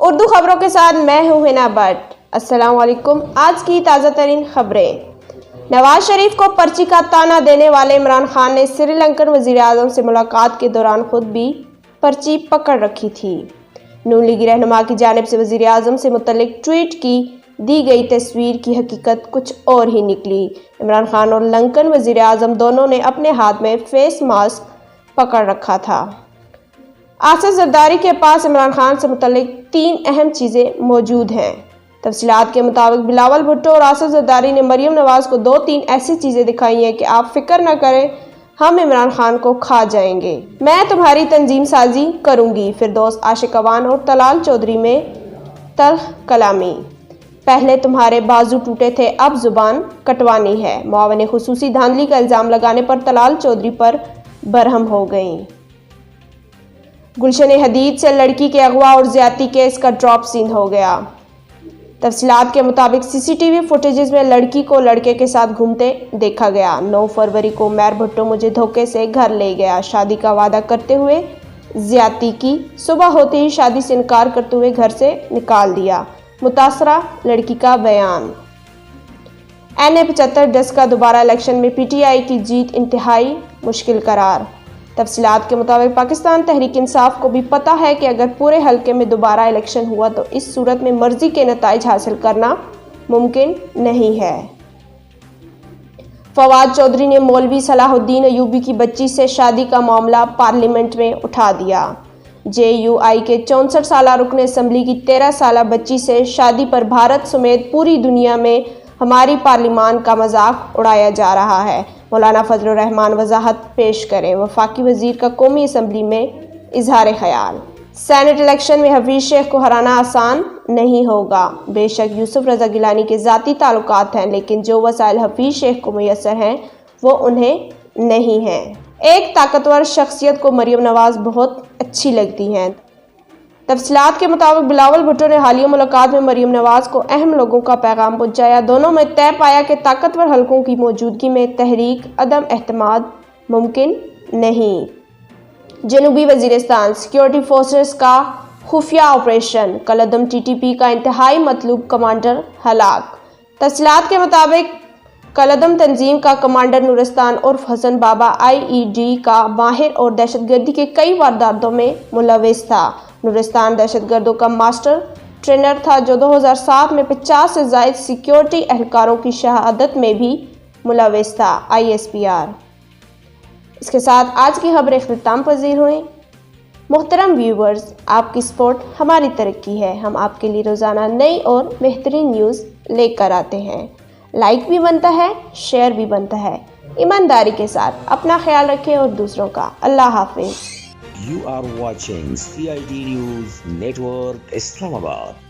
उर्दू खबरों के साथ मैं हूं हिना भट्ट। अस्सलाम वालेकुम। आज की ताज़ा तरीन खबरें। नवाज शरीफ को पर्ची का ताना देने वाले इमरान खान ने श्रीलंकन वजीर आज़म से मुलाकात के दौरान खुद भी पर्ची पकड़ रखी थी। नून लीगी रहनुमा की जानिब से वजीर आज़म से मुतल्लिक ट्वीट की दी गई तस्वीर की हकीकत कुछ और ही निकली। इमरान खान और लंकन वजीर आज़म दोनों ने अपने हाथ में फेस मास्क पकड़ रखा था। आसिफ जरदारी के पास इमरान खान से मुतल्लिक 3 अहम चीज़ें मौजूद हैं। तफसीलात के मुताबिक बिलावल भुट्टो और आसिफ जरदारी ने मरियम नवाज को 2-3 ऐसी चीज़ें दिखाई हैं कि आप फिक्र न करें, हम इमरान खान को खा जाएंगे। मैं तुम्हारी तंजीम साजी करूंगी। फिरदौस आशिक अवान और तलाल चौधरी में तल्ख कलामी। पहले तुम्हारे बाजू टूटे थे, अब जुबान कटवानी है। मुआवने खुसूसी धांधली का इल्ज़ाम लगाने पर तलाल चौधरी पर बरहम हो गई। गुलशन हदीद से लड़की के अगवा और ज्यादती केस का ड्रॉप सीन हो गया। तफसीलात के मुताबिक सीसीटीवी फुटेजेस में लड़की को लड़के के साथ घूमते देखा गया। 9 फरवरी को उमैर भुट्टो मुझे धोखे से घर ले गया, शादी का वादा करते हुए ज्यादती की। सुबह होते ही शादी से इनकार करते हुए घर से निकाल दिया। मुतासरा लड़की का बयान। NA 75 10 का दोबारा इलेक्शन में PTI की जीत इंतहाई मुश्किल करार। तफसीलात के मुताबिक पाकिस्तान तहरीक इंसाफ को भी पता है कि अगर पूरे हल्के में दोबारा इलेक्शन हुआ तो इस सूरत में मर्जी के नताइज हासिल करना मुमकिन नहीं है। फवाद चौधरी ने मौलवी सलाहुद्दीन अयूबी की बच्ची से शादी का मामला पार्लियामेंट में उठा दिया। JUI के 64 साला रुकन असम्बली की 13 साला बच्ची से शादी पर भारत समेत पूरी दुनिया में हमारी पार्लियामान का मजाक उड़ाया जा रहा है। मौलाना फजलुर रहमान वजाहत पेश करें। वफाकी वजीर का कौमी असम्बली में इजहार ख्याल। सेनेट इलेक्शन में हफीज शेख को हराना आसान नहीं होगा। बेशक यूसुफ रजा गिलानी के ज़ाती ताल्लुकात हैं, लेकिन जो वसाइल हफीज शेख को मुयसर हैं वो उन्हें नहीं हैं। एक ताकतवर शख्सियत को मरियम नवाज बहुत अच्छी लगती हैं। तफसीलात के मुताबिक बिलावल भुट्टो ने हालिया मुलाकात में मरियम नवाज को अहम लोगों का पैगाम पहुंचाया। दोनों में तय पाया कि ताकतवर हलकों की मौजूदगी में तहरीक अदम एहतमाद मुमकिन नहीं। जनूबी वजीरिस्तान सिक्योरिटी फोर्सेस का खुफिया ऑपरेशन। कलअदम TTP का इंतहाई मतलूब कमांडर हलाक। तफसीलात के मुताबिक कलअदम तंजीम का कमांडर नूरिस्तान उर्फ हसन बाबा IED का माहिर और दहशतगर्दी के कई वारदातों में मुलविस था। नूरिस्तान दहशतगर्दों का मास्टर ट्रेनर था जो 2007 में 50 से ज़ायद सिक्योरिटी एहलकारों की शहादत में भी मुलविस था। ISPR। इसके साथ आज की खबरें इख्तिताम पजीर हुई। मोहतरम व्यूवर्स, आपकी सपोर्ट हमारी तरक्की है। हम आपके लिए रोज़ाना नई और बेहतरीन न्यूज़ लेकर आते हैं। लाइक भी बनता है, शेयर भी बनता है। ईमानदारी के साथ अपना ख्याल रखें और दूसरों का। अल्लाह हाफिज। You are watching CID News Network, Islamabad.